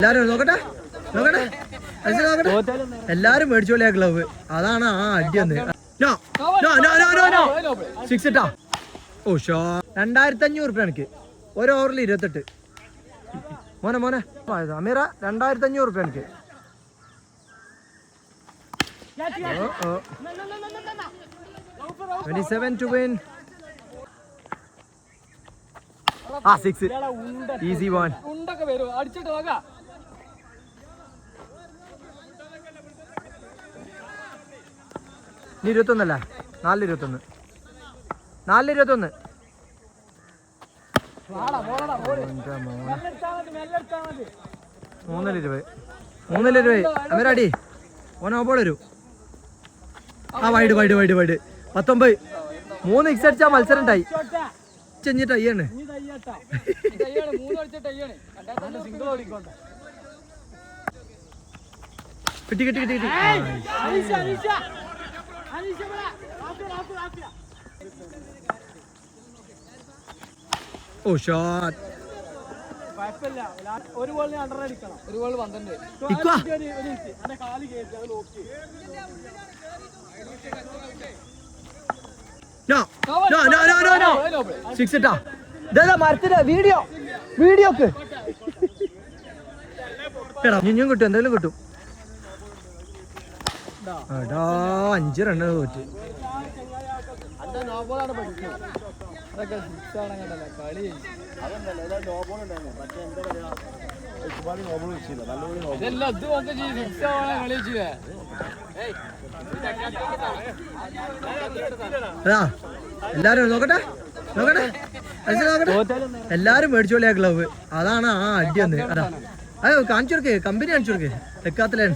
എല്ലാരും നോക്കട്ടെ നോക്കട്ടെ എല്ലാരും മേടിച്ചോളിയാ ഗ്ലവ്. അതാണ് ആ അടിയൊന്ന്. സിക്സ് ഇട്ടാ. ഓ ഷോ 2500 റുപ്യ എനിക്ക് ഒരു ഓവറിൽ 28. മോനെ മോനെ അമീറ 2500 റുപ്യ എനിക്ക്. 27 to win. ആ 6 ഈസി വൺ. ഇനി 21 അല്ലേ? 4-21 4-21. അമീറാടി ഓനോ ബോൾ വരൂ. ആ wide wide wide wide 19. 3 six അടിച്ചാ മത്സരം ഉണ്ടായി. ചെഞ്ഞി ടൈയാണ്. കിട്ടി കിട്ടി കിട്ടി കിട്ടി. ഓ ഷോട്ട്. ഒരു ബോളിന് 100 അടിക്കണം. ഒരു ബോൾ 12. സിക്സ് ഇട്ടാ. മരത്തിന്റെ വീഡിയോ വീഡിയോക്ക് ഇനിയും കിട്ടും, എന്തെങ്കിലും കിട്ടും. എടാ 5 റണ്ണ് തോറ്റ്. എല്ലാരും നോക്കട്ടെ നോക്കട്ടെ എല്ലാരും മേടിച്ചോളിയാ ഗ്ലവ്. അതാണ് ആ അടിയൊന്ന്. അതാ അത് കാണിച്ചു കൊടുക്കേ, കമ്പനി കാണിച്ചു കൊടുക്കേ. തെക്കാത്തലാണ്.